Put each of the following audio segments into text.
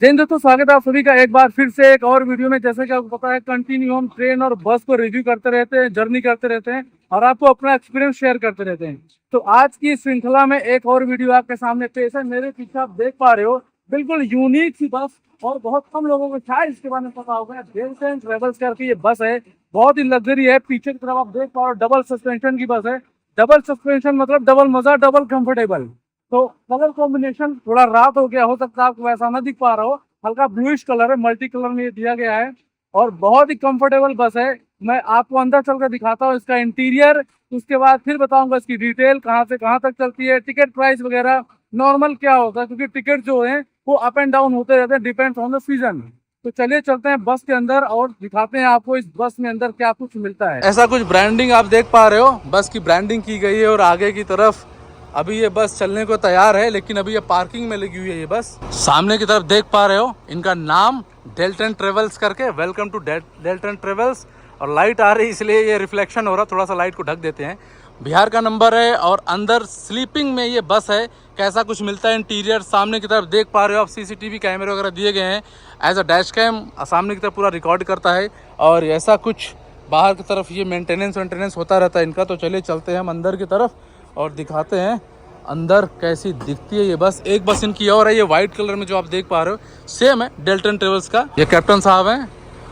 जय हिंद दोस्तों, स्वागत है आप सभी का एक बार फिर से एक और वीडियो में। जैसे कि आपको पता है, कंटिन्यू हम ट्रेन और बस को रिव्यू करते रहते हैं, जर्नी करते रहते हैं और आपको अपना एक्सपीरियंस शेयर करते रहते हैं। तो आज की श्रृंखला में एक और वीडियो आपके सामने पेश है। मेरे पीछे आप देख पा रहे हो बिल्कुल यूनिक सी बस, और बहुत कम लोगों को शायद इसके बारे में पता होगा। डेल्टन ट्रेवल्स करके ये बस है, बहुत ही लग्जरी है। पीछे की तरफ आप देख पा रहे हो डबल सस्पेंशन की बस है। डबल सस्पेंशन मतलब डबल मजा, डबल कंफर्टेबल। तो कलर कॉम्बिनेशन थोड़ा रात हो गया, हो सकता है आपको वैसा ना दिख पा रहा हो, हल्का ब्लूइश कलर है, मल्टी कलर में ये दिया गया है और बहुत ही कंफर्टेबल बस है। मैं आपको अंदर चलकर दिखाता हूँ इसका इंटीरियर, उसके बाद फिर बताऊंगा इसकी डिटेल, कहाँ से कहाँ तक चलती है, टिकट प्राइस वगैरह नॉर्मल क्या होता है, क्योंकि टिकट जो है वो अप एंड डाउन होते रहते हैं, डिपेंड्स ऑन द सीजन। तो चलिए चलते हैं बस के अंदर और दिखाते हैं आपको इस बस में अंदर क्या कुछ मिलता है। ऐसा कुछ ब्रांडिंग आप देख पा रहे हो, बस की ब्रांडिंग की गई है और आगे की तरफ अभी ये बस चलने को तैयार है, लेकिन अभी ये पार्किंग में लगी हुई है। ये बस सामने की तरफ देख पा रहे हो, इनका नाम डेल्टन ट्रेवल्स करके, वेलकम टू डेल्टन ट्रेवल्स। और लाइट आ रही है इसलिए ये रिफ्लेक्शन हो रहा, थोड़ा सा लाइट को ढक देते हैं। बिहार का नंबर है और अंदर स्लीपिंग में ये बस है। कैसा कुछ मिलता है इंटीरियर सामने की तरफ देख पा रहे हो आप। सीसीटीवी कैमरे वगैरह दिए गए हैं एज अ डैश कैम, सामने की तरफ पूरा रिकॉर्ड करता है। और ऐसा कुछ बाहर की तरफ ये मेंटेनेंस होता रहता है इनका। तो चलिए चलते हैं हम अंदर की तरफ और दिखाते हैं अंदर कैसी दिखती है ये बस। एक बस इनकी और है, ये वाइट कलर में जो आप देख पा रहे हो सेम है डेल्टन ट्रेवल्स का। ये कैप्टन साहब हैं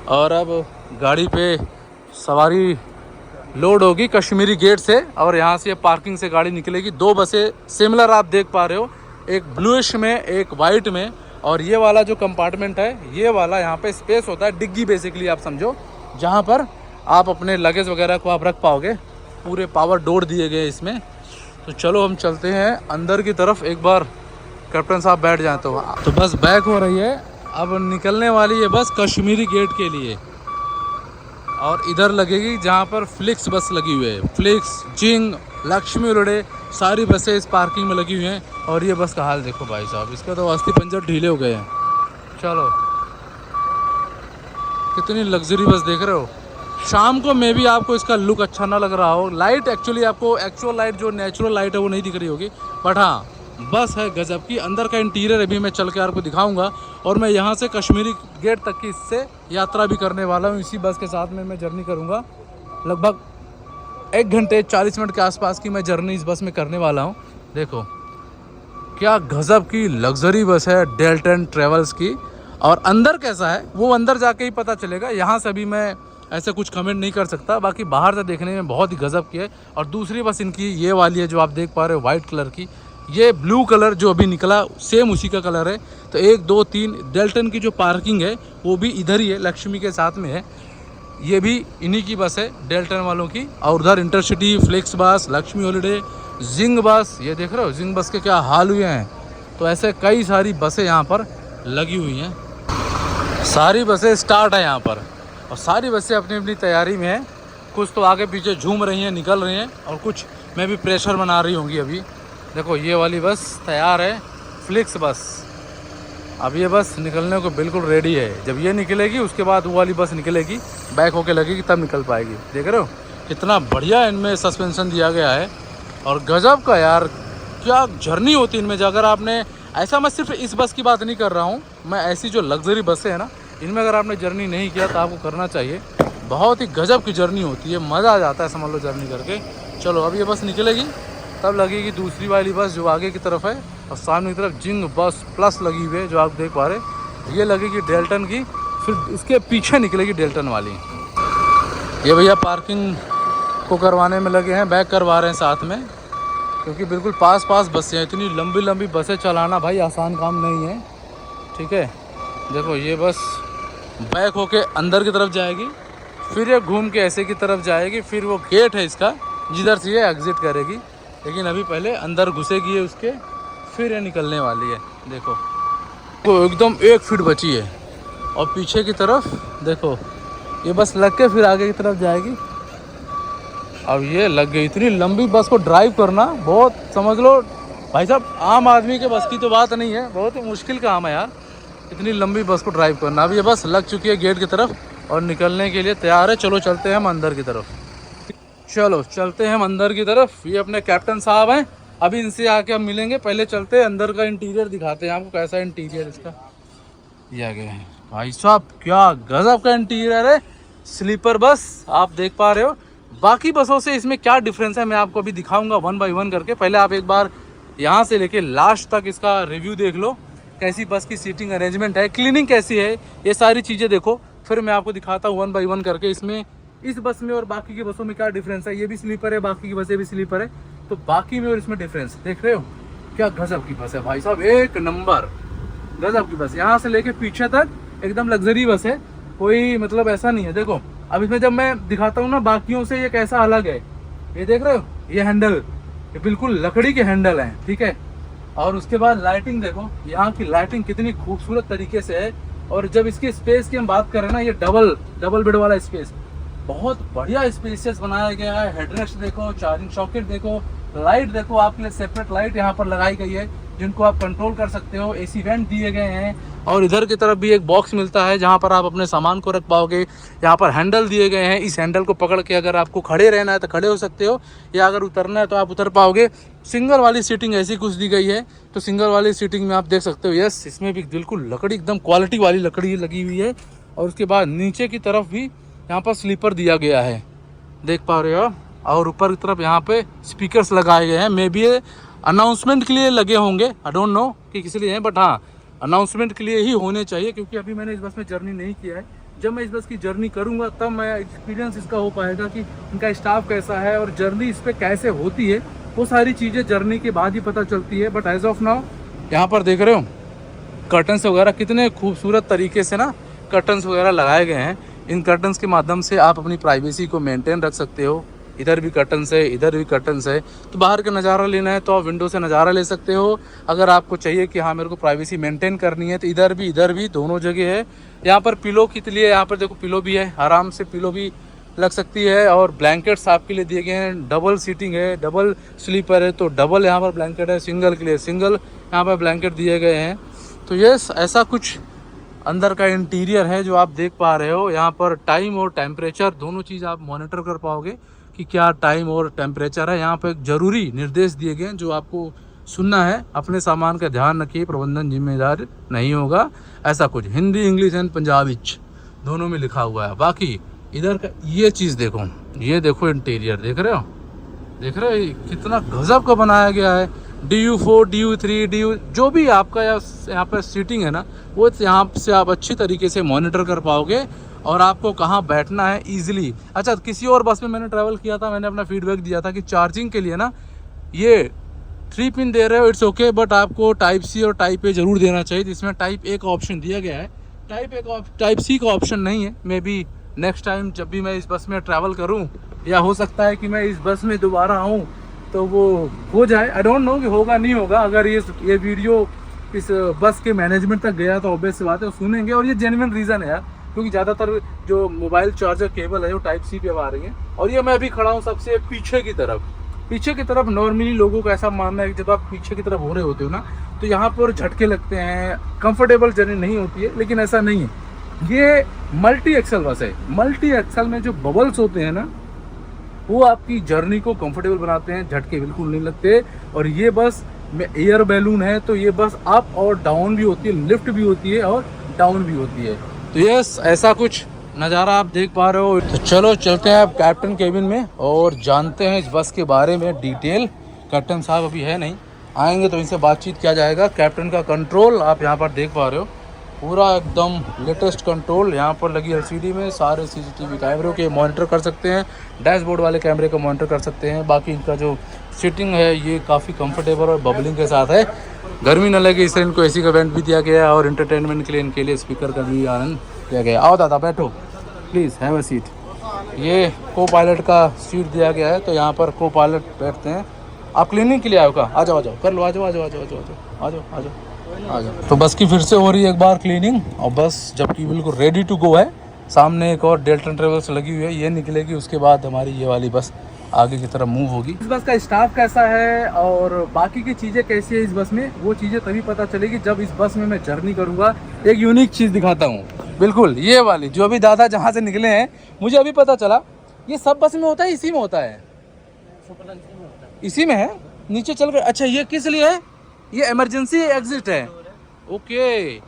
और अब गाड़ी पे सवारी लोड होगी कश्मीरी गेट से और यहाँ से पार्किंग से गाड़ी निकलेगी। दो बसें सिमिलर आप देख पा रहे हो, एक ब्लूइश में एक वाइट में। और ये वाला जो कंपार्टमेंट है, ये वाला यहाँ पे स्पेस होता है, डिग्गी बेसिकली आप समझो, जहाँ पर आप अपने लगेज वगैरह को आप रख पाओगे। पूरे पावर डोर दिए गए इसमें। तो चलो हम चलते हैं अंदर की तरफ, एक बार कैप्टन साहब बैठ जाए तो बस बैक हो रही है। अब निकलने वाली है बस कश्मीरी गेट के लिए और इधर लगेगी जहाँ पर फ्लिक्स बस लगी हुई है। फ्लिक्स, जिंग, लक्ष्मी रोडे, सारी बसें इस पार्किंग में लगी हुई हैं। और ये बस का हाल देखो भाई साहब, इसका तो अस्थि पंजर ढीले हो गए हैं। चलो, कितनी लग्जरी बस देख रहे हो। शाम को मे भी आपको इसका लुक अच्छा ना लग रहा हो, लाइट एक्चुअली आपको एक्चुअल लाइट जो नेचुरल लाइट है वो नहीं दिख रही होगी, बट हाँ बस है गजब की। अंदर का इंटीरियर अभी मैं चल के आपको दिखाऊंगा और मैं यहाँ से कश्मीरी गेट तक की इससे यात्रा भी करने वाला हूँ। इसी बस के साथ में मैं जर्नी करूँगा। लगभग 1 घंटे 40 मिनट के आसपास की मैं जर्नी इस बस में करने वाला हूँ। देखो क्या गजब की लग्जरी बस है डेल्टन ट्रेवल्स की। और अंदर कैसा है वो अंदर जाके ही पता चलेगा, यहाँ से अभी मैं ऐसे कुछ कमेंट नहीं कर सकता। बाकी बाहर से देखने में बहुत ही गजब की है। और दूसरी बस इनकी ये वाली है जो आप देख पा रहे हो वाइट कलर की। ये ब्लू कलर जो अभी निकला सेम उसी का कलर है। तो 1 2 3 डेल्टन की जो पार्किंग है वो भी इधर ही है, लक्ष्मी के साथ में है। ये भी इन्हीं की बस है डेल्टन वालों की। और उधर इंटरसिटी, फ्लिक्स बस, लक्ष्मी हॉलीडे, जिंग बस, ये देख रहे हो जिंग बस के क्या हाल हुए हैं। तो ऐसे कई सारी बसें यहाँ पर लगी हुई हैं। सारी बसें स्टार्ट है यहाँ पर और सारी बसें अपनी अपनी तैयारी में है। कुछ तो आगे पीछे झूम रही हैं, निकल रही हैं, और कुछ में भी प्रेशर बना रही होंगी अभी। देखो ये वाली बस तैयार है, फ्लिक्स बस। अब ये बस निकलने को बिल्कुल रेडी है। जब ये निकलेगी उसके बाद वो वाली बस निकलेगी, बैक होके लगेगी तब निकल पाएगी। देख रहे हो कितना बढ़िया इनमें सस्पेंशन दिया गया है और गजब का यार क्या जर्नी होती है इनमें। अगर आपने ऐसा, मैं सिर्फ इस बस की बात नहीं कर रहा हूँ, मैं ऐसी जो लग्जरी बसें हैं ना, इनमें अगर आपने जर्नी नहीं किया तो आपको करना चाहिए। बहुत ही गजब की जर्नी होती है, मज़ा आ जाता है समझ लो जर्नी करके। चलो अब ये बस निकलेगी तब लगेगी दूसरी वाली बस जो आगे की तरफ है। और सामने की तरफ जिंग बस प्लस लगी हुई है जो आप देख पा रहे, ये लगेगी डेल्टन की। फिर इसके पीछे निकलेगी डेल्टन वाली। ये भैया पार्किंग को करवाने में लगे हैं, बैक करवा रहे हैं साथ में, क्योंकि बिल्कुल पास बसें हैं। इतनी लंबी लंबी बसें चलाना भाई आसान काम नहीं है, ठीक है। देखो ये बस बैक होके अंदर की तरफ जाएगी, फिर ये घूम के ऐसे की तरफ जाएगी, फिर वो गेट है इसका जिधर से ये एग्जिट करेगी। लेकिन अभी पहले अंदर घुसेगी है उसके, फिर ये निकलने वाली है। देखो वो एकदम 1 फीट बची है और पीछे की तरफ देखो ये बस लग के फिर आगे की तरफ जाएगी। अब ये लग गई। इतनी लंबी बस को ड्राइव करना बहुत, समझ लो भाई साहब, आम आदमी के बस की तो बात नहीं है, बहुत ही मुश्किल काम है यार इतनी लंबी बस को ड्राइव करना। अब ये बस लग चुकी है गेट की तरफ और निकलने के लिए तैयार है। चलो चलते हैं हम अंदर की तरफ। चलो चलते हैं हम अंदर की तरफ। ये अपने कैप्टन साहब हैं, अभी इनसे आके हम मिलेंगे। पहले चलते हैं अंदर का इंटीरियर दिखाते हैं आपको, कैसा इंटीरियर इसका। दिया गया है। भाई साहब क्या गजब का इंटीरियर है। स्लीपर बस आप देख पा रहे हो। बाकी बसों से इसमें क्या डिफरेंस है मैं आपको अभी दिखाऊंगा वन बाय वन करके। पहले आप एक बार यहाँ से लेके लास्ट तक इसका रिव्यू देख लो, कैसी बस की सीटिंग अरेंजमेंट है, क्लीनिंग कैसी है, ये सारी चीज़ें देखो। फिर मैं आपको दिखाता हूँ वन बाय वन करके इसमें इस बस में और बाकी की बसों में क्या डिफरेंस है। ये भी स्लीपर है, बाकी की बसें भी स्लीपर है, तो बाकी में और इसमें डिफरेंस देख रहे हो। क्या गजब की बस है भाई साहब, एक नंबर गजब की बस। यहाँ से लेके पीछे तक एकदम लग्जरी बस है, कोई मतलब ऐसा नहीं है। देखो अब इसमें जब मैं दिखाता हूँ ना बाकियों से ये कैसा अलग है, ये देख रहे हो, ये हैंडल ये बिल्कुल लकड़ी के हैंडल हैं, ठीक है। और उसके बाद लाइटिंग देखो, यहाँ की लाइटिंग कितनी खूबसूरत तरीके से है। और जब इसकी स्पेस की हम बात करें ना, ये डबल बेड वाला स्पेस बहुत बढ़िया स्पेसियस बनाया गया है। हेडरेस्ट देखो, चार्जिंग सॉकेट देखो, लाइट देखो, आपके लिए सेपरेट लाइट यहाँ पर लगाई गई है जिनको आप कंट्रोल कर सकते हो। एसी वेंट दिए गए हैं और इधर की तरफ भी एक बॉक्स मिलता है जहाँ पर आप अपने सामान को रख पाओगे। यहाँ पर हैंडल दिए गए हैं, इस हैंडल को पकड़ के अगर आपको खड़े रहना है तो खड़े हो सकते हो, या अगर उतरना है तो आप उतर पाओगे। सिंगल वाली सीटिंग ऐसी कुछ दी गई है, तो सिंगल वाली सीटिंग में आप देख सकते हो। यस, इसमें भी बिल्कुल लकड़ी एकदम क्वालिटी वाली लकड़ी लगी हुई है। और उसके बाद नीचे की तरफ भी यहाँ पर स्लीपर दिया गया है, देख पा रहे हो। और ऊपर की तरफ यहाँ पे स्पीकर्स लगाए गए हैं, मे बी ये अनाउंसमेंट के लिए लगे होंगे, आई डोंट नो कि किस लिए हैं, बट हाँ अनाउंसमेंट के लिए ही होने चाहिए, क्योंकि अभी मैंने इस बस में जर्नी नहीं किया है। जब मैं इस बस की जर्नी करूंगा तब मैं एक्सपीरियंस इसका हो पाएगा कि इनका स्टाफ कैसा है और जर्नी इस पर कैसे होती है। वो सारी चीज़ें जर्नी के बाद ही पता चलती है। बट एज ऑफ नाउ यहाँ पर देख रहे हो कर्टन्स वगैरह कितने खूबसूरत तरीके से ना कर्टन्स वगैरह लगाए गए हैं। इन कर्टन्स के माध्यम से आप अपनी प्राइवेसी को मेंटेन रख सकते हो। इधर भी कर्टन्स है, इधर भी कर्टन्स है, तो बाहर का नज़ारा लेना है तो आप विंडो से नज़ारा ले सकते हो। अगर आपको चाहिए कि हाँ मेरे को प्राइवेसी मेंटेन करनी है तो इधर भी दोनों जगह है। यहाँ पर पिलो के लिए यहाँ पर देखो पिलो भी है, आराम से पिलो भी लग सकती है। और ब्लैंकेट्स आपके लिए दिए गए हैं, डबल सीटिंग है, डबल स्लीपर है तो डबल यहाँ पर ब्लैंकेट है, सिंगल के लिए सिंगल यहाँ पर ब्लैंकेट दिए गए हैं। तो यस, ऐसा कुछ अंदर का इंटीरियर है जो आप देख पा रहे हो। यहाँ पर टाइम और टेम्परेचर दोनों चीज़ आप मॉनिटर कर पाओगे कि क्या टाइम और टेम्परेचर है। यहाँ पर जरूरी निर्देश दिए गए हैं जो आपको सुनना है। अपने सामान का ध्यान रखिए, प्रबंधन जिम्मेदार नहीं होगा, ऐसा कुछ हिंदी, इंग्लिश एंड पंजाबी दोनों में लिखा हुआ है। बाकी इधर का ये चीज़ देखो, ये देखो इंटीरियर देख रहे हो, देख रहे हो कितना गजब का बनाया गया है। DU4, DU3, DU जो भी आपका यहाँ पर सीटिंग है ना, वो यहाँ से आप अच्छी तरीके से मॉनिटर कर पाओगे और आपको कहाँ बैठना है ईजिली। अच्छा, किसी और बस में मैंने ट्रैवल किया था, मैंने अपना फीडबैक दिया था कि चार्जिंग के लिए ना ये 3 पिन दे रहे हो, इट्स ओके, बट आपको टाइप सी और टाइप ए जरूर देना चाहिए, जिसमें टाइप ए का ऑप्शन दिया गया है। टाइप सी का ऑप्शन नहीं है। मे बी नेक्स्ट टाइम जब भी मैं इस बस में ट्रैवल करूं, या हो सकता है कि मैं इस बस में दोबारा आऊं तो वो हो जाए, आई डोंट नो कि होगा नहीं होगा। अगर ये वीडियो इस बस के मैनेजमेंट तक गया तो ऑब्वियस सी बात है वो सुनेंगे, और ये जेन्युइन रीज़न है यार, क्योंकि ज़्यादातर जो मोबाइल चार्जर केबल है वो टाइप सी पे आ रही है। और ये मैं अभी खड़ा हूँ सबसे पीछे की तरफ। नॉर्मली लोगों का ऐसा मानना है कि जब आप पीछे की तरफ हो रहे होते हो ना तो यहाँ पर झटके लगते हैं, कंफर्टेबल जर्नी नहीं होती है, लेकिन ऐसा नहीं है। ये मल्टी एक्सल बस है। मल्टी एक्सल में जो बबल्स होते हैं ना वो आपकी जर्नी को कंफर्टेबल बनाते हैं, झटके बिल्कुल नहीं लगते। और ये बस में एयर बैलून है तो ये बस अप और डाउन भी होती है, लिफ्ट भी होती है और डाउन भी होती है। तो यस, ऐसा कुछ नज़ारा आप देख पा रहे हो। तो चलो चलते हैं आप कैप्टन केबिन में और जानते हैं इस बस के बारे में डिटेल। कैप्टन साहब अभी है नहीं, आएंगे तो इनसे बातचीत किया जाएगा। कैप्टन का कंट्रोल आप यहाँ पर देख पा रहे हो, पूरा एकदम लेटेस्ट कंट्रोल। यहाँ पर लगी LCD में सारे CCTV कैमरों के मॉनिटर कर सकते हैं, डैशबोर्ड वाले कैमरे का मॉनिटर कर सकते हैं। बाकी इनका जो सीटिंग है ये काफ़ी कंफर्टेबल और बबलिंग के साथ है, गर्मी न लगे इसलिए इनको AC का वेंट भी दिया गया है। और इंटरटेनमेंट के लिए इनके लिए स्पीकर का भी आनंद दिया गया। आओ दादा बैठो, प्लीज़ हैव अ सीट। ये को पायलट का सीट दिया गया है, तो यहाँ पर को पायलट बैठते हैं। आप क्लीनिंग के लिए आओ का, आ जाओ कर लो, आ जाओ। तो बस की फिर से हो रही है एक बार क्लीनिंग, और बस जबकि बिल्कुल रेडी टू गो है। सामने एक और डेल्टन ट्रेवल्स लगी हुई है, ये निकलेगी, उसके बाद हमारी ये वाली बस आगे की तरफ मूव होगी। इस बस का स्टाफ कैसा है और बाकी की चीज़ें कैसी है इस बस में, वो चीज़ें तभी पता चलेगी जब इस बस में मैं जर्नी करूँगा। एक यूनिक चीज़ दिखाता हूँ, बिल्कुल ये वाली जो अभी दादा जहाँ से निकले हैं, मुझे अभी पता चला ये सब बस में होता है, इसी में होता है, इसी में है, नीचे चल कर। अच्छा, ये किस लिए है? ये इमरजेंसी एग्जिट है, ओके।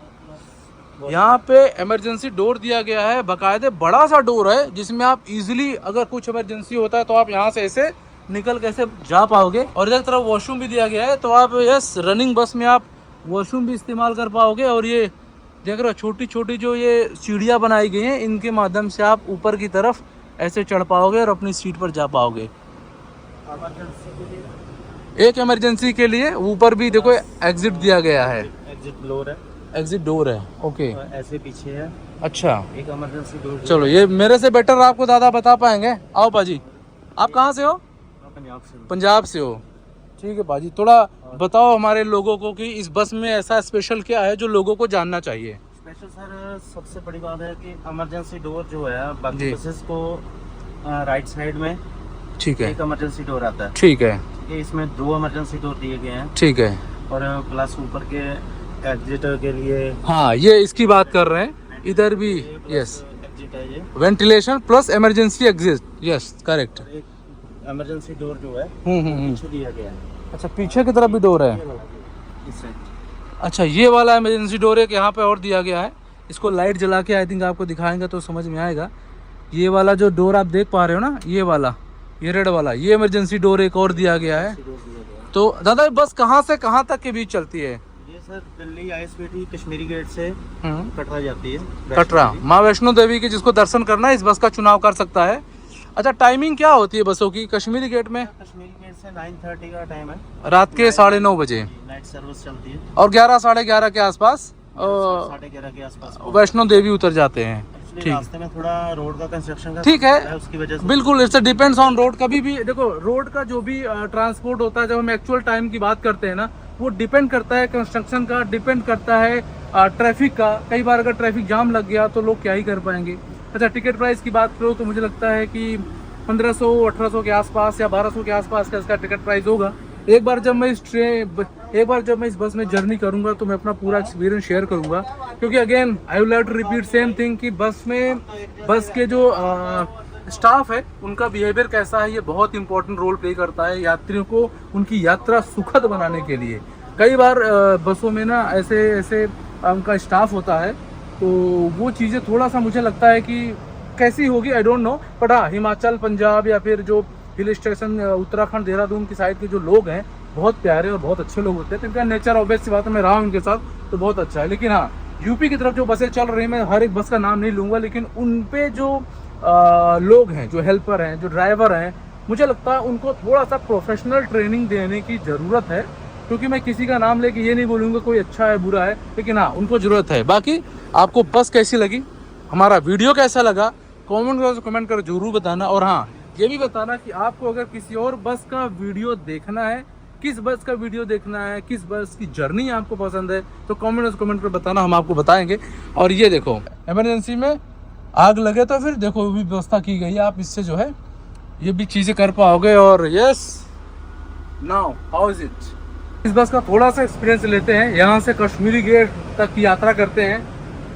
यहाँ पे इमरजेंसी डोर दिया गया है, बाकायदे बड़ा सा डोर है जिसमें आप इजीली अगर कुछ इमरजेंसी होता है तो आप यहाँ से ऐसे निकल के ऐसे जा पाओगे। और इधर तरफ वॉशरूम भी दिया गया है, तो आप यस रनिंग बस में आप वॉशरूम भी इस्तेमाल कर पाओगे। और ये देख रहे हो छोटी छोटी जो ये सीढ़ियाँ बनाई गई हैं, इनके माध्यम से आप ऊपर की तरफ ऐसे चढ़ पाओगे और अपनी सीट पर जा पाओगे। एक इमरजेंसी के लिए ऊपर भी देखो एग्जिट दिया गया है, एग्जिट डोर है। ओके, ऐसे पीछे है। अच्छा, एक इमरजेंसी डोर। चलो ये मेरे से बेटर आपको ज़्यादा बता पाएंगे। आओ पाजी, आप कहाँ से हो? पंजाब से। पंजाब से हो, ठीक है पाजी। थोड़ा बताओ हमारे लोगों को कि इस बस में ऐसा स्पेशल क्या है जो लोगों को जानना चाहिए। स्पेशल सर सबसे बड़ी बात है कि इमरजेंसी डोर जो है बाकी बसेस को राइट साइड में ठीक है एक इमरजेंसी डोर आता है। ठीक है, इसमें 2 इमरजेंसी डोर दिए गए हैं। ठीक है, और प्लस ऊपर के एग्जिट के लिए। हाँ ये इसकी बात कर रहे हैं, इधर भी यस एग्जिट है ये, ventilation plus emergency exit, yes correct. एक इमरजेंसी डोर जो है पीछे दिया गया है। अच्छा, पीछे की तरफ भी डोर है। इस साइड। अच्छा, ये वाला इमरजेंसी डोर है कि यहाँ पे और दिया गया है। इसको लाइट जला के आई थिंक आपको दिखाएंगे तो समझ में आएगा। ये वाला जो डोर आप देख पा रहे हो ना, ये वाला, ये रेड वाला, ये इमरजेंसी डोर एक और दिया गया है। तो दादा बस कहाँ से कहाँ तक के बीच चलती है? ये sir Delhi ISBT Kashmiri gate से कटरा जाती है। कटरा माँ वैष्णो देवी के जिसको दर्शन करना है इस बस का चुनाव कर सकता है। अच्छा, टाइमिंग क्या होती है बसों की कश्मीरी गेट में? कश्मीरी गेट से 9:30 का टाइम है, रात के 9:30 बजे। नाइट सर्विस चलती है। और 11 साढ़े 11 के आसपास 11:30 के आसपास वैष्णो देवी उतर जाते हैं। ठीक, रास्ते में थोड़ा रोड का कंस्ट्रक्शन का ठीक है, उसकी वजह से बिल्कुल इट्स डिपेंड्स ऑन रोड। कभी भी देखो रोड का जो भी ट्रांसपोर्ट होता है, जब हम एक्चुअल टाइम की बात करते हैं ना, वो डिपेंड करता है कंस्ट्रक्शन का, डिपेंड करता है ट्रैफिक का। कई बार अगर ट्रैफिक जाम लग गया तो लोग क्या ही कर पाएंगे। अच्छा, टिकट प्राइस की बात करो तो मुझे लगता है कि 1500-1800 के आसपास या 1200 के आसपास का इसका टिकट प्राइस होगा। एक बार जब मैं इस बस में जर्नी करूंगा तो मैं अपना पूरा एक्सपीरियंस शेयर करूंगा, क्योंकि again I will have to repeat same thing कि बस के जो स्टाफ है उनका बिहेवियर कैसा है, ये बहुत इंपॉर्टेंट रोल प्ले करता है यात्रियों को उनकी यात्रा सुखद बनाने के लिए। कई बार बसों में ना ऐसे उनका स्टाफ होता है, तो वो चीज़ें थोड़ा सा मुझे लगता है कि कैसी होगी आई डोंट नो। बट हाँ, हिमाचल, पंजाब या फिर जो हिल स्टेशन उत्तराखंड, देहरादून की साइड के जो लोग हैं बहुत प्यारे और बहुत अच्छे लोग होते हैं। तो इनका नेचर ऑब्वियस सी बात है, मैं रहा हूँ उनके साथ तो बहुत अच्छा है। लेकिन हाँ, यूपी की तरफ जो बसें चल रही हैं, मैं हर एक बस का नाम नहीं लूँगा, लेकिन उन पे जो लोग हैं, जो हेल्पर हैं, जो ड्राइवर हैं, मुझे लगता है उनको थोड़ा सा प्रोफेशनल ट्रेनिंग देने की ज़रूरत है। क्योंकि मैं किसी का नाम लेके ये नहीं बोलूँगा कोई अच्छा है बुरा है, लेकिन हाँ उनको ज़रूरत है। बाकी आपको बस कैसी लगी, हमारा वीडियो कैसा लगा, कमेंट कर जरूर बताना। और हाँ, ये भी बताना कि आपको अगर किसी और बस का वीडियो देखना है, किस बस का वीडियो देखना है, किस बस की जर्नी आपको पसंद है, तो कमेंट कर बताना, हम आपको बताएंगे। और ये देखो, इमरजेंसी में आग लगे तो फिर देखो भी व्यवस्था की गई है, आप इससे जो है ये भी चीज़ें कर पाओगे। और yes, now how is it, इस बस का थोड़ा सा एक्सपीरियंस लेते हैं। यहाँ से कश्मीरी गेट तक की यात्रा करते हैं,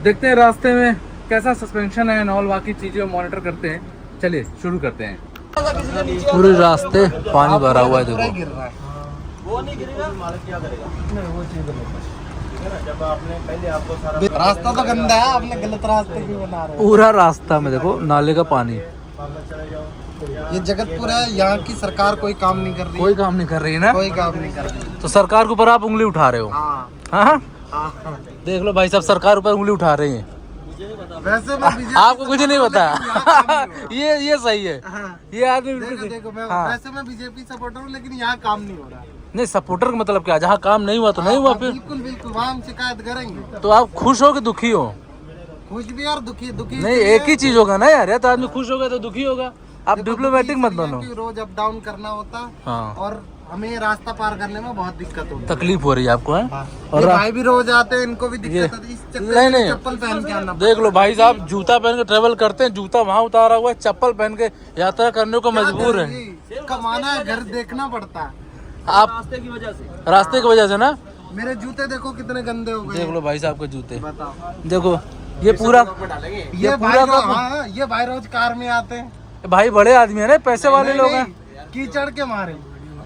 देखते हैं रास्ते में कैसा सस्पेंशन है, नॉल बाकी चीज़ें मॉनिटर करते हैं। चलिए शुरू करते हैं। पूरे रास्ते पानी भरा हुआ है, देखो वो नहीं गिरेगा, मालिक क्या करेगा? नहीं, वो चीज जब आपने पहले आपको सारा रास्ता तो गंदा है, आपने गलत रास्ते क्यों बना रहे हो? पूरा रास्ता में देखो नाले का पानी। चले जाओ। ये जगतपुर है, यहाँ की सरकार कोई काम नहीं कर रही। कोई काम नहीं कर रही है ना, कोई काम नहीं कर रही। तो सरकार के ऊपर आप उंगली उठा रहे हो। हाँ हाँ, हाँ। देख लो भाई साहब, सरकार ऊपर उंगली उठा रही है। वैसे मैं बीजेपी आपको कुछ नहीं पता। ये सही है, ये आदमी देखो, देखो मैं हाँ। वैसे मैं बीजेपी सपोर्टर हूँ, लेकिन यहाँ काम नहीं हो रहा। नहीं, सपोर्टर का मतलब क्या, जहाँ काम नहीं हुआ तो नहीं हुआ फिर। बिल्कुल बिल्कुल, वहाँ हम शिकायत करेंगे। तो आप खुश हो कि दुखी हो? खुश भी और दुखी दुखी नहीं, एक ही चीज होगा ना यार, या तो आदमी खुश होगा तो दुखी होगा। आप डिप्लोमेटिक मत बनो। रोज अप डाउन करना होता, हाँ, और हमें रास्ता पार करने में बहुत दिक्कत होती है। तकलीफ हो रही है आपको है? और भाई भी रोज आते हैं, इनको भी दिक्कत होती है। इस चक्कर में चप्पल पहन के आना। देख लो भाई साहब, जूता पहन के ट्रेवल करते हैं, जूता वहाँ उतारा हुआ है, चप्पल पहन के यात्रा करने को मजबूर है। कमाना है, घर देखना पड़ता है। आप रास्ते की वजह से, रास्ते की वजह से ना। मेरे जूते देखो कितने गंदे हो गए। देख लो भाई साहब के जूते, बताओ। देखो ये पूरा ये भाई हाँ, ये भाई रोज कार में आते हैं। भाई बड़े आदमी है ना, पैसे वाले लोग हैं। कीचड़ के मारे,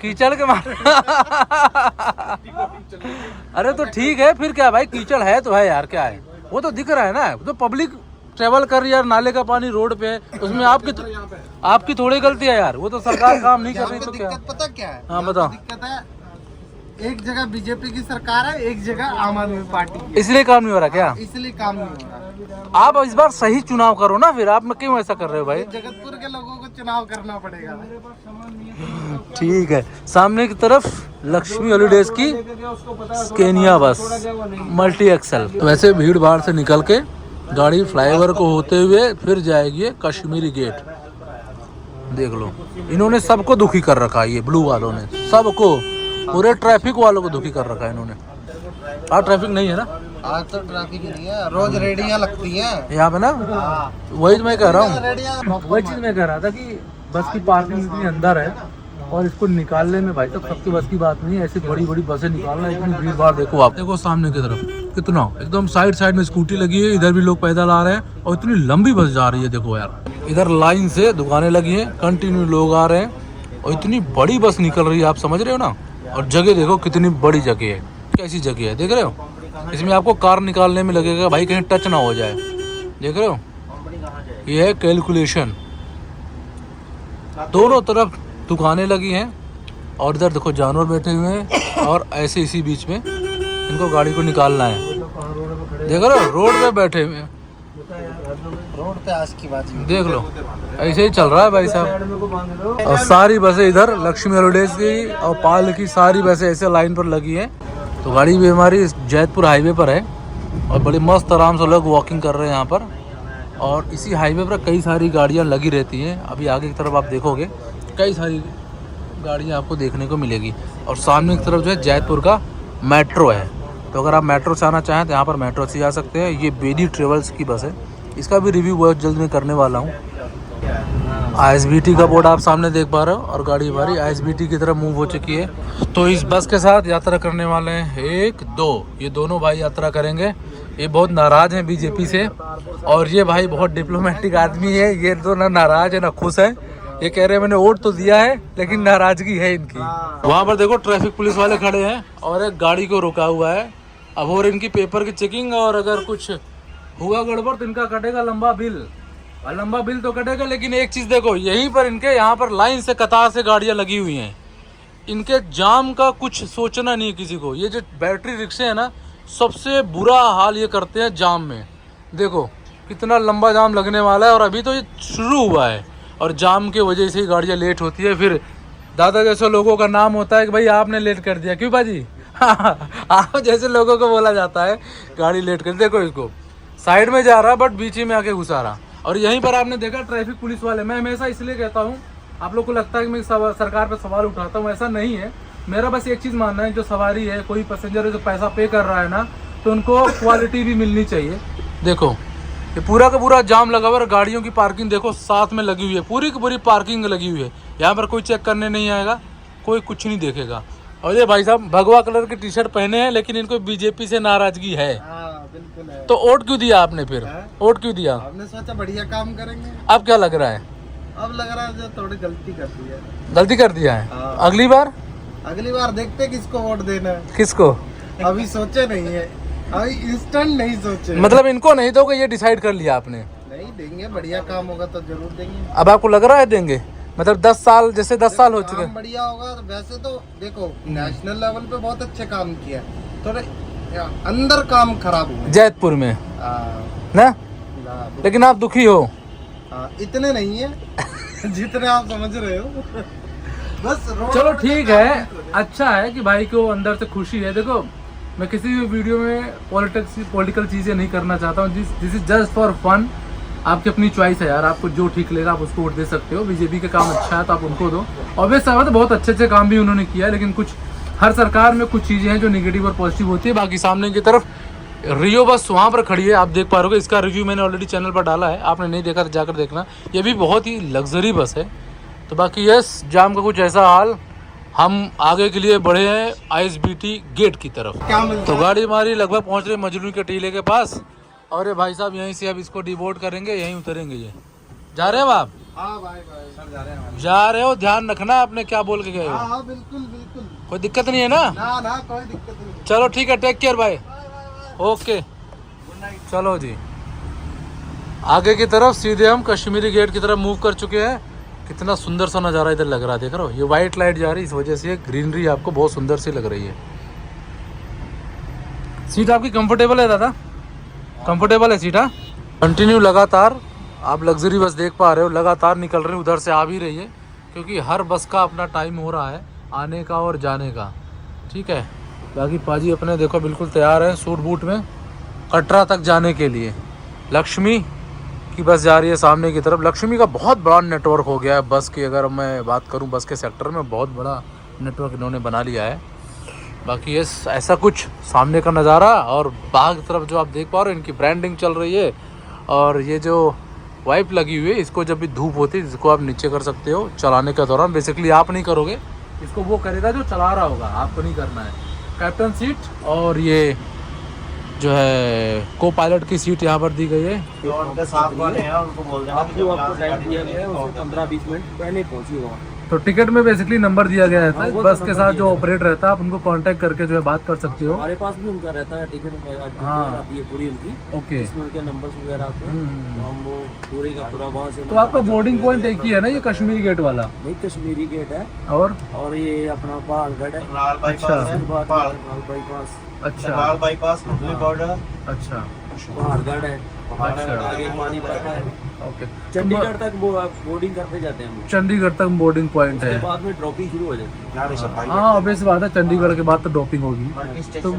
कीचड़ के मारे। अरे तो ठीक है फिर क्या भाई, कीचड़ है तो है यार, क्या है। वो तो दिख रहा है ना, तो पब्लिक ट्रेवल कर रही है यार, नाले का पानी रोड पे है, उसमें आपकी थोड़ी गलती है यार, वो तो सरकार काम नहीं कर रही तो क्या। दिक्कत पता क्या है? हाँ बताओ। दिक्कत है, एक जगह बीजेपी की सरकार है, एक जगह आम आदमी पार्टी की, इसलिए काम नहीं हो रहा क्या? इसलिए काम नहीं हो रहा। आप इस बार सही चुनाव करो ना, फिर आप क्यों ऐसा कर रहे हो भाई? जगतपुर के लोगों को चुनाव करना पड़ेगा। ठीक है, सामने की तरफ लक्ष्मी हॉलीडेज की स्केनिया बस मल्टी एक्सल। वैसे भीड़ भाड़ से निकल के गाड़ी फ्लाईओवर को होते हुए फिर जाएगी कश्मीरी गेट। देख लो, इन्होंने सबको दुखी कर रखा है, ये ब्लू वालों ने सबको, पूरे ट्रैफिक वालों को दुखी कर रखा है इन्होंने। आज ट्रैफिक नहीं है ना? आज तो ट्रैफिक नहीं है, रोज रेडियां लगती हैं यहाँ पे ना। वही तो मैं कह रहा हूँ, रेडियां। वही चीज मैं कह रहा था कि बस की पार्किंग इतनी अंदर है और इसको निकालने में भाई साहब सबकी बस की बात नहीं है। ऐसी बड़ी बड़ी बसें निकालना, इतनी भीड़ भाड़ देखो आप, देखो सामने की तरफ कितना एकदम साइड में स्कूटी लगी है, इधर भी लोग पैदल आ रहे हैं और इतनी लंबी बस जा रही है। देखो यार, इधर लाइन से दुकानें लगी हैं, कंटिन्यू लोग आ रहे हैं और इतनी बड़ी बस निकल रही है, आप समझ रहे हो ना। और जगह देखो कितनी बड़ी जगह है, कैसी जगह है देख रहे हो। इसमें आपको कार निकालने में लगेगा भाई कहीं टच ना हो जाए, देख रहे हो। ये है कैलकुलेशन, दोनों तरफ दुकानें लगी हैं और इधर देखो जानवर बैठे हुए हैं और ऐसे इसी बीच में इनको गाड़ी को निकालना है। देख रहे हो, रोड पे बैठे हुए हैं, रोड पे आज की बात देख लो, ऐसे ही चल रहा है भाई साहब। और सारी बसें इधर लक्ष्मी हॉलीडेज की और पाल की सारी बसें ऐसे लाइन पर लगी हैं। तो गाड़ी भी हमारी जैतपुर हाईवे पर है और बड़ी मस्त आराम से लोग वॉकिंग कर रहे हैं यहाँ पर। और इसी हाईवे पर कई सारी गाड़ियाँ लगी रहती हैं। अभी आगे की तरफ आप देखोगे कई सारी गाड़ियाँ आपको देखने को मिलेगी। और सामने की तरफ जो है जैतपुर का मेट्रो है, तो अगर आप मेट्रो से आना चाहें तो यहाँ पर मेट्रो से आ सकते हैं। ये बेदी ट्रेवल्स की बस है, इसका भी रिव्यू बहुत जल्द मैं करने वाला हूँ। ISBT का बोर्ड आप सामने देख पा रहे हो और गाड़ी हमारी ISBT की तरफ मूव हो चुकी है। तो इस बस के साथ यात्रा करने वाले हैं 1 2, ये दोनों भाई यात्रा करेंगे। ये बहुत नाराज हैं बीजेपी से और ये भाई बहुत डिप्लोमेटिक आदमी है। ये तो ना नाराज है ना खुश है, ये कह रहे हैं मैंने वोट तो दिया है लेकिन नाराजगी है इनकी। वहाँ पर देखो ट्रैफिक पुलिस वाले खड़े हैं और एक गाड़ी को रुका हुआ है। अब और इनकी पेपर की चेकिंग, और अगर कुछ हुआ गड़बड़ तो इनका कटेगा लंबा बिल। और लंबा बिल तो कटेगा, लेकिन एक चीज़ देखो, यहीं पर इनके यहाँ पर लाइन से कतार से गाड़ियाँ लगी हुई हैं। इनके जाम का कुछ सोचना नहीं किसी को। ये जो बैटरी रिक्शे हैं ना, सबसे बुरा हाल ये करते हैं जाम में। देखो कितना लंबा जाम लगने वाला है और अभी तो ये शुरू हुआ है और जाम की वजह से ही गाड़ियाँ लेट होती है। फिर दादा जैसे लोगों का नाम होता है कि भाई आपने लेट कर दिया, क्यों बाजी आप जैसे लोगों को बोला जाता है गाड़ी लेट कर। देखो इसको साइड में जा रहा बट बीच में आके घुसा रहा। और यहीं पर आपने देखा ट्रैफिक पुलिस वाले, मैं हमेशा इसलिए कहता हूँ, आप लोग को लगता है कि मैं सरकार पर सवाल उठाता हूँ, ऐसा नहीं है। मेरा बस एक चीज़ मानना है, जो सवारी है, कोई पैसेंजर है जो पैसा पे कर रहा है ना, तो उनको क्वालिटी भी मिलनी चाहिए। देखो ये पूरा का पूरा जाम लगा हुआ है, गाड़ियों की पार्किंग देखो साथ में लगी हुई है, पूरी की पूरी पार्किंग लगी हुई है। यहाँ पर कोई चेक करने नहीं आएगा, कोई कुछ नहीं देखेगा। और ये भाई साहब भगवा कलर की टी शर्ट पहने हैं, लेकिन इनको बीजेपी से नाराजगी है। बिल्कुल है। तो वोट क्यों दिया आपने फिर? वोट क्यों दिया? आपने सोचा बढ़िया काम करेंगे। अब क्या लग रहा है? अब लग रहा है जो थोड़ी गलती कर दी है। गलती कर दिया है। हाँ। अगली बार देखते किसको वोट देना है। किसको? अभी सोचे नहीं है, अभी इंस्टेंट नहीं सोचे। मतलब इनको नहीं दोगे, ये डिसाइड कर लिया आपने? नहीं देंगे, बढ़िया काम होगा तो जरूर देंगे। अब आपको लग रहा है देंगे? मतलब 10 साल, जैसे 10 साल हो चुके हैं। बढ़िया होगा तो वैसे तो देखो नेशनल लेवल पे बहुत अच्छे काम किया, थोड़े अंदर काम खराब हुए जैतपुर में ना, लेकिन आप दुखी हो? इतने नहीं है जितने आप समझ रहे हो। बस चलो ठीक है, अच्छा है कि भाई को अंदर से खुशी है। देखो मैं किसी भी वीडियो में पॉलिटिकल चीज़ें नहीं करना चाहता हूँ। This is just for fun. आपकी अपनी चॉइस है यार, आपको जो ठीक लगेगा आप उसको वोट दे सकते हो। बीजेपी का काम अच्छा है तो आप उनको दो। ऑब्वियस है, तो बहुत अच्छे काम भी उन्होंने किया है, लेकिन कुछ हर सरकार में कुछ चीज़ें हैं जो नेगेटिव और पॉजिटिव होती है। बाकी सामने की तरफ रियो बस वहाँ पर खड़ी है, आप देख पा रहे हो। इसका रिव्यू मैंने ऑलरेडी चैनल पर डाला है, आपने नहीं देखा तो जाकर देखना। ये भी बहुत ही लग्जरी बस है। तो बाकी यस, जाम का कुछ ऐसा हाल। हम आगे के लिए बढ़े हैं ISBT गेट की तरफ। तो गाड़ी हमारी लगभग पहुँच रही है मजनू के टीले के पास। और ये भाई साहब यहीं से अब इसको डिबोर्ड करेंगे, यहीं उतरेंगे। ये जा रहे हो आप? हाँ भाई सर जा रहे हो, ध्यान रखना आपने क्या बोल के गए हो। हाँ बिल्कुल बिल्कुल, कोई दिक्कत नहीं है ना? ना कोई दिक्कत नहीं। चलो ठीक है, टेक केयर भाई। ओके। चलो जी, आगे की तरफ सीधे हम कश्मीरी गेट की तरफ मूव कर चुके हैं। कितना सुंदर सा नज़ारा इधर लग रहा है, देख रहे हो, ये वाइट लाइट जा रही है, इस वजह से ग्रीनरी आपको बहुत सुंदर सी लग रही है। सीट आपकी कंफर्टेबल है दादा? कंफर्टेबल है सीट? हाँ, कंटिन्यू लगातार आप लग्जरी बस देख पा रहे हो, लगातार निकल रही है, उधर से आ भी रही है, क्योंकि हर बस का अपना टाइम हो रहा है आने का और जाने का। ठीक है, बाकी पाजी अपने देखो बिल्कुल तैयार है सूट बूट में कटरा तक जाने के लिए। लक्ष्मी की बस जा रही है सामने की तरफ। लक्ष्मी का बहुत बड़ा नेटवर्क हो गया है बस की, अगर मैं बात करूं बस के सेक्टर में बहुत बड़ा नेटवर्क इन्होंने बना लिया है। बाकी ये ऐसा कुछ सामने का नज़ारा, और बाहर की तरफ जो आप देख पा रहे हो इनकी ब्रांडिंग चल रही है, और ये जो वाइप लगी हुई है इसको जब भी धूप होती है इसको आप नीचे कर सकते हो चलाने के दौरान। बेसिकली आप नहीं करोगे, इसको वो करेगा जो चला रहा होगा, आपको नहीं करना है। कैप्टन सीट और ये जो है को पायलट की सीट यहाँ पर दी गई है। जो उनके साथ वाले हैं उनको बोल देना कि जो आपको टाइम दिया गया है उससे 15-20 मिनट पहले पहुंची वहाँ। तो टिकट में बेसिकली नंबर दिया गया रहता है, बस के साथ जो ऑपरेटर रहता है आप उनको कांटेक्ट करके जो है बात कर सकते हो। हमारे पास भी उनका रहता है टिकट, हाँ, आती है पूरी उनकी, ओके, इसमें उनके नंबर्स वगैरह आते हैं, तो हम वो पूरे का पूरा वहाँ से। तो आपका बोर्डिंग पॉइंट एक ही है ना ये कश्मीरी गेट वाला? नहीं, कश्मीरी गेट है और ये अपना पहाड़गढ़ है, लाल बाईपास है, लाल बाईपास, अच्छा, लाल बाईपास हुगली बॉर्डर, अच्छा, पहाड़गढ़ है, अच्छा, आगे पानीपत है, ओके। चंडीगढ़ तक बोर्डिंग करते जाते हैं हम। चंडीगढ़ तक बोर्डिंग पॉइंट है, उसके बाद में ड्रॉपिंग शुरू हो जाती है। हाँ ऑब्वियस बात है, चंडीगढ़ के बाद तो ड्रॉपिंग होगी। तो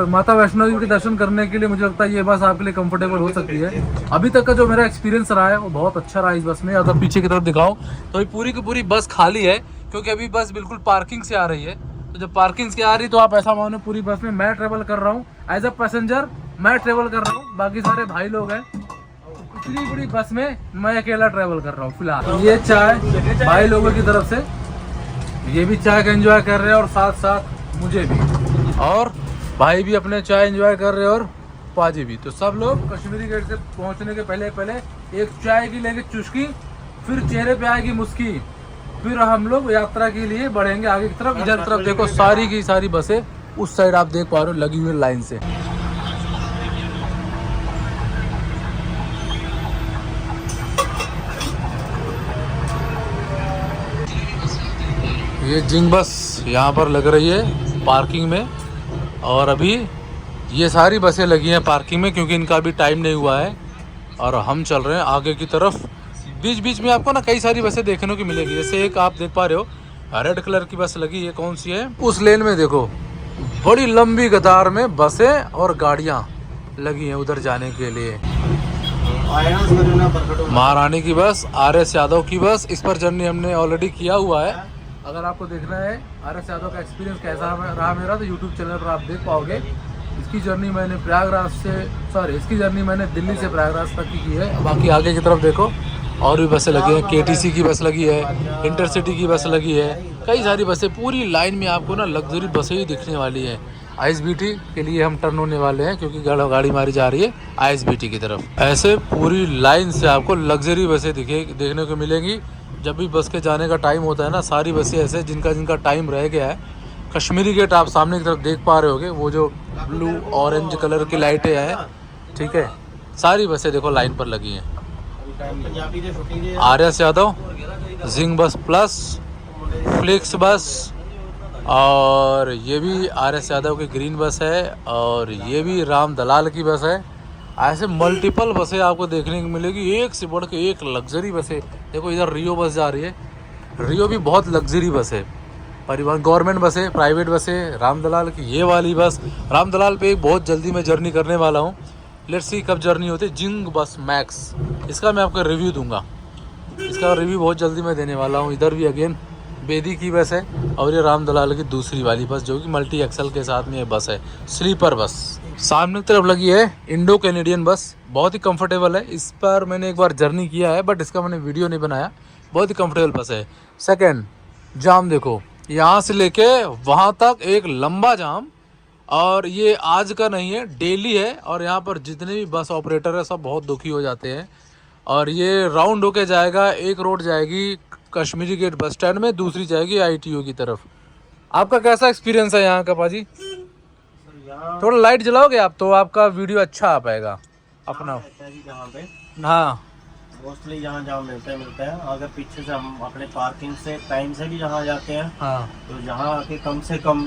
माता वैष्णो देवी के दर्शन करने के लिए मुझे लगता है ये बस आपके लिए कंफर्टेबल हो सकती है। अभी तक का जो मेरा एक्सपीरियंस रहा है वो बहुत अच्छा रहा इस बस में। अगर पीछे की तरफ दिखाओ तो ये पूरी की पूरी बस खाली है, क्योंकि अभी बस बिल्कुल पार्किंग से आ रही है। तो जब पार्किंग से आ रही तो आप ऐसा मानो पूरी बस में मैं ट्रेवल कर रहा हूँ, एज अ पैसेंजर मैं ट्रेवल कर रहा हूँ, बाकी सारे भाई लोग हैं। इतनी बड़ी बस में मैं अकेला ट्रेवल कर रहा हूँ फिलहाल। ये चाय भाई लोगों की तरफ से, ये भी चाय का एंजॉय कर रहे हैं और साथ साथ मुझे भी, और भाई भी अपने चाय एंजॉय कर रहे हैं और पाजी भी। तो सब लोग कश्मीरी गेट से पहुंचने के पहले एक चाय की लेके चुस्की, फिर चेहरे पे आएगी मुस्की, फिर हम लोग यात्रा के लिए बढ़ेंगे आगे की तरफ। इधर तरफ देखो सारी की सारी बसें उस साइड आप देख पा रहे हो लगी हुई लाइन से। ये जिंग बस यहाँ पर लग रही है पार्किंग में, और अभी ये सारी बसें लगी हैं पार्किंग में क्योंकि इनका अभी टाइम नहीं हुआ है, और हम चल रहे हैं आगे की तरफ। बीच बीच में आपको ना कई सारी बसें देखने को मिलेगी, जैसे एक आप देख पा रहे हो रेड कलर की बस लगी है, कौन सी है उस लेन में देखो बड़ी लंबी कतार में बसें और गाड़ियाँ लगी हैं उधर जाने के लिए। महारानी की बस, RS यादव की बस, इस पर जर्नी हमने ऑलरेडी किया हुआ है। अगर आपको देखना है RS यादव का एक्सपीरियंस कैसा रहा मेरा, तो यूट्यूब चैनल पर आप देख पाओगे। इसकी जर्नी मैंने इसकी जर्नी मैंने दिल्ली से प्रयागराज तक की है। बाकी आगे की तरफ देखो और भी बसें लगी हैं, KTC की बस लगी है, इंटरसिटी की बस लगी है, कई सारी बसें पूरी लाइन में आपको ना लग्जरी बसें ही दिखने वाली हैं। ISBT के लिए हम टर्न होने वाले हैं क्योंकि गाड़ी मारी जा रही है ISBT की तरफ। ऐसे पूरी लाइन से आपको लग्जरी बसें देखने को मिलेंगी। जब भी बस के जाने का टाइम होता है ना, सारी बसें ऐसे जिनका टाइम रह गया है। कश्मीरी गेट आप सामने की तरफ देख पा रहे होगे, वो जो ब्लू ऑरेंज कलर की लाइटें हैं, ठीक है, सारी बसें देखो लाइन पर लगी हैं। RS यादव, जिंग बस प्लस, फ्लिक्स बस, और ये भी RS यादव की ग्रीन बस है, और ये भी राम दलाल की बस है। ऐसे मल्टीपल बसें आपको देखने को मिलेगी, एक से बढ़ के एक लग्जरी बसें। देखो इधर रियो बस जा रही है, रियो भी बहुत लग्जरी बस है। परिवहन गवर्नमेंट बसें, प्राइवेट बसें, राम दलाल की ये वाली बस, राम दलाल पे बहुत जल्दी मैं जर्नी करने वाला हूँ। लेट्स सी कब जर्नी होती है। जिंग बस मैक्स, इसका मैं आपको रिव्यू दूंगा, इसका रिव्यू बहुत जल्दी मैं देने वाला हूँ। इधर भी अगेन बेदी की बस है, और ये राम दलाल की दूसरी वाली बस जो कि मल्टी एक्सल के साथ में ये बस है, स्लीपर बस। सामने की तरफ लगी है इंडो कैनेडियन बस, बहुत ही कंफर्टेबल है। इस पर मैंने एक बार जर्नी किया है बट इसका मैंने वीडियो नहीं बनाया, बहुत ही कंफर्टेबल बस है। सेकेंड जाम देखो, यहाँ से लेके वहाँ तक एक लंबा जाम, और ये आज का नहीं है, डेली है। और यहाँ पर जितने भी बस ऑपरेटर है सब बहुत दुखी हो जाते हैं। और ये राउंड होके जाएगा, एक रोड जाएगी कश्मीरी गेट बस स्टैंड में, दूसरी जाएगी ITO की तरफ। आपका कैसा एक्सपीरियंस है यहाँ का पाजी? यहाँ थोड़ा लाइट जलाओगे आप तो आपका वीडियो अच्छा आ पाएगा अपना। जहाँ पे हाँ मोस्टली जहाँ जहाँ मिलते हैं, अगर पीछे से हम अपने पार्किंग से टाइम से भी जहाँ जाते हैं हाँ तो यहाँ आके कम से कम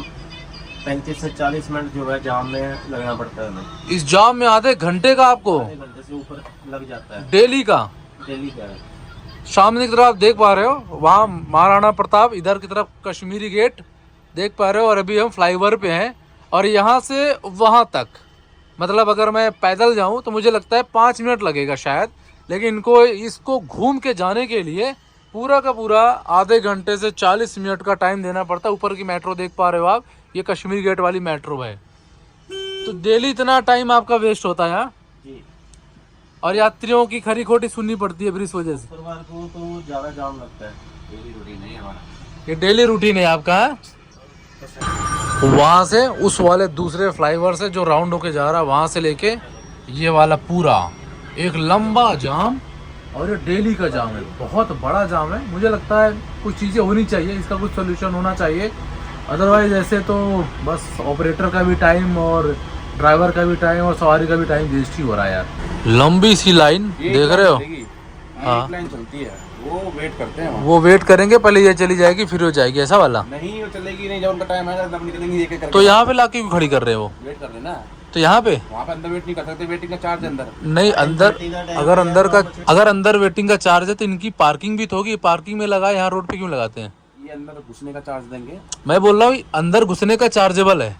35 से 40 मिनट जो है जाम में लगना पड़ता है हमें। इस जाम में आधे घंटे का आपको आधे घंटे से ऊपर लग जाता है डेली का। डेली का है। सामने की तरफ आप देख पा रहे हो वहाँ महाराणा प्रताप, इधर की तरफ कश्मीरी गेट देख पा रहे हो, और अभी हम फ्लाईओवर पे हैं। और यहाँ से वहाँ तक मतलब अगर मैं पैदल जाऊँ तो मुझे लगता है 5 मिनट लगेगा शायद, लेकिन इसको घूम के जाने के लिए पूरा का पूरा आधे घंटे से 40 मिनट का टाइम देना पड़ता है। ऊपर की मेट्रो देख पा रहे हो आप, ये कश्मीरी गेट वाली मेट्रो है। तो डेली इतना टाइम आपका वेस्ट होता है यहाँ, जी। और यात्रियों की खरी खोटी सुननी पड़ती है फिर इस वजह से। शुक्रवार को तो ज़्यादा जाम लगता है, डेली रूटीन नहीं है हमारा। ये डेली रूटीन है आपका है? वहाँ से उस वाले दूसरे फ्लाईओवर से जो राउंड होके जा रहा है वहाँ से लेके ये वाला पूरा एक लंबा जाम, और ये डेली का जाम है, बहुत बड़ा जाम है। मुझे लगता है कुछ चीज़ें होनी चाहिए, इसका कुछ सोल्यूशन होना चाहिए। अदरवाइज ऐसे तो बस ऑपरेटर का भी टाइम और ड्राइवर का भी टाइम और सवारी का भी टाइम वेस्ट ही हो रहा है यार। लंबी सी लाइन देख रहे हो? हाँ, एक लाइन चलती है, वो वेट करते हैं वहाँ। वो वेट करेंगे, पहले ये चली जाएगी फिर हो जाएगी, ऐसा वाला? नहीं वो चलेगी नहीं, जब उनका टाइम आएगा तब निकलेंगे एक एक करके। तो यहाँ पे लाके क्यों खड़ी कर रहे हो? वेट कर लेना। तो यहाँ पे वहाँ पे अंदर वेट नहीं कर सकते, वेटिंग का चार्ज है अंदर। नहीं, अंदर अगर अंदर वेटिंग का चार्ज है तो इनकी पार्किंग भी तो होगी, पार्किंग में लगाए, यहाँ रोड पे क्यों लगाते हैं? ये अंदर घुसने का चार्ज देंगे। मैं बोल रहा हूँ अंदर घुसने का चार्जेबल है,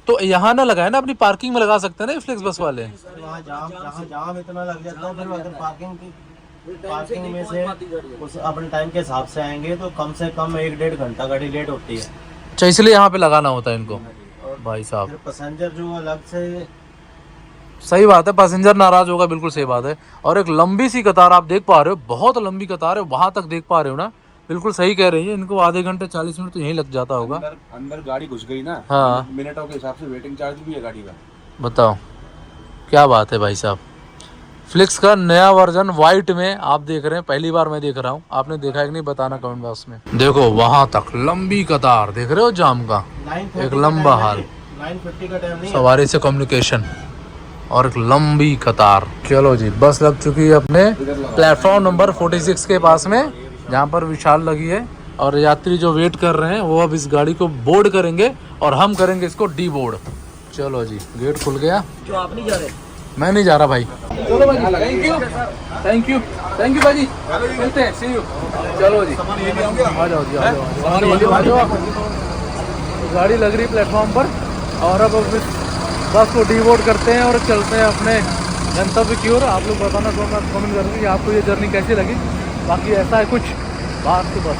तो यहाँ ना लगाए ना, अपनी पार्किंग में लगा सकते हैं ना फ्लेक्स बस वाले। वहाँ जाम इतना लग जाता है, फिर अगर पार्किंग में से उस अपने टाइम के हिसाब से आएंगे तो कम से कम 1-1.5 घंटा गाड़ी लेट होती है। अच्छा, इसलिए यहाँ पे लगाना होता है इनको भाई साहब। फिर पैसेंजर जो अलग से, सही बात है, पैसेंजर नाराज होगा, बिल्कुल सही बात है। और एक लंबी सी कतार आप देख पा रहे हो, बहुत लंबी कतार है, वहां तक देख पा रहे हो ना? बिल्कुल सही कह रही है, इनको आधे घंटे 40 मिनट तो यहीं लग जाता होगा। अंदर गाड़ी घुस गई ना, हाँ, मिनटों के हिसाब से वेटिंग चार्ज भी है गाड़ी का। बताओ क्या बात है भाई साहब। फ्लिक्स का नया वर्जन वाइट में आप देख रहे हैं, पहली बार मैं देख रहा हूँ। आपने देखा है कि नहीं बताना कमेंट बॉक्स में। देखो वहां तक लंबी कतार देख रहे हो जाम का, एक लंबा हाल, 9:50 का टाइम नहीं है। सवारी से कम्युनिकेशन और एक लंबी कतार। चलो जी, बस लग चुकी है अपने प्लेटफॉर्म नंबर 46 के पास में, जहाँ पर विशाल लगी है। और यात्री जो वेट कर रहे हैं वो अब इस गाड़ी को बोर्ड करेंगे और हम करेंगे इसको डी बोर्ड। चलो जी, गेट खुल गया। जो आप नहीं जा रहे? मैं नहीं जा रहा भाई। चलो भाई, thank you thank you thank you भाजी, मिलते हैं, सी यू। चलो जी, आ जाओ जी, आ जाओ। गाड़ी लग रही प्लेटफॉर्म पर, और अब बस को डी बोर्ड करते हैं और चलते हैं अपने गंतव्य की ओर। आप लोग बताना कमेंट करेंगे कि आपको ये जर्नी कैसी लगी। बाकी ऐसा है कुछ बात तो बस।